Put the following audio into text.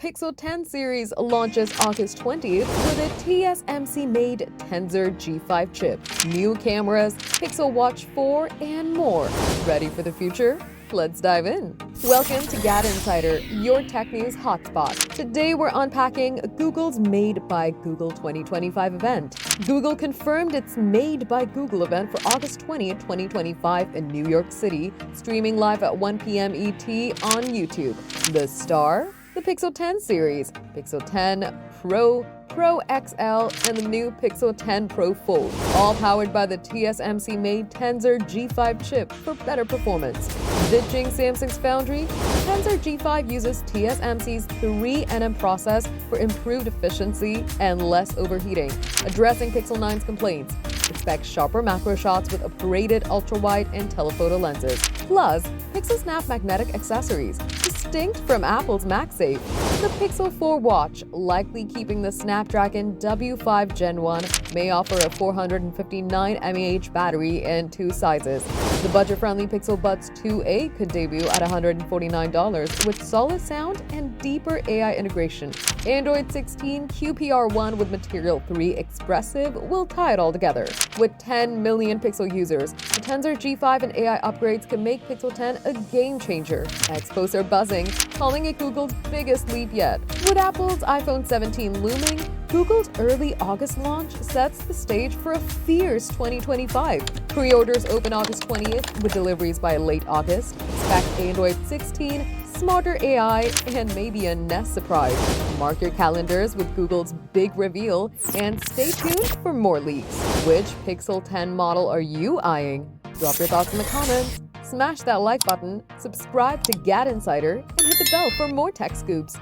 Pixel 10 series launches August 20th with a TSMC-made Tensor G5 chip, new cameras, Pixel Watch 4, and more. Ready for the future? Let's dive in. Welcome to GadInsider, your tech news hotspot. Today we're unpacking Google's Made by Google 2025 event. Google confirmed its Made by Google event for August 20th, 2025 in New York City, streaming live at 1 p.m. ET on YouTube. The star? The Pixel 10 series, Pixel 10 Pro, Pro XL, and the new Pixel 10 Pro Fold, all powered by the TSMC-made Tensor G5 chip for better performance. Ditching Samsung's Foundry, Tensor G5 uses TSMC's 3nm process for improved efficiency and less overheating, addressing Pixel 9's complaints. Expect sharper macro shots with upgraded ultra-wide and telephoto lenses. Plus, Pixel Snap magnetic accessories, distinct from Apple's MagSafe. The Pixel 4 watch, likely keeping the Snapdragon W5 Gen 1, may offer a 459 mAh battery in two sizes. The budget-friendly Pixel Buds 2a could debut at $149 with solid sound and deeper AI integration. Android 16 QPR1 with Material 3 Expressive will tie it all together. With 10 million Pixel users, the Tensor G5 and AI upgrades can make Pixel 10 a game-changer. Experts are buzzing, calling it Google's biggest leap yet. With Apple's iPhone 17 looming, Google's early August launch sets the stage for a fierce 2025. Pre-orders open August 20th with deliveries by late August. Expect Android 16, smarter AI, and maybe a Nest surprise. Mark your calendars with Google's big reveal and stay tuned for more leaks. Which Pixel 10 model are you eyeing? Drop your thoughts in the comments. Smash that like button, subscribe to GadInsider, and hit the bell for more tech scoops.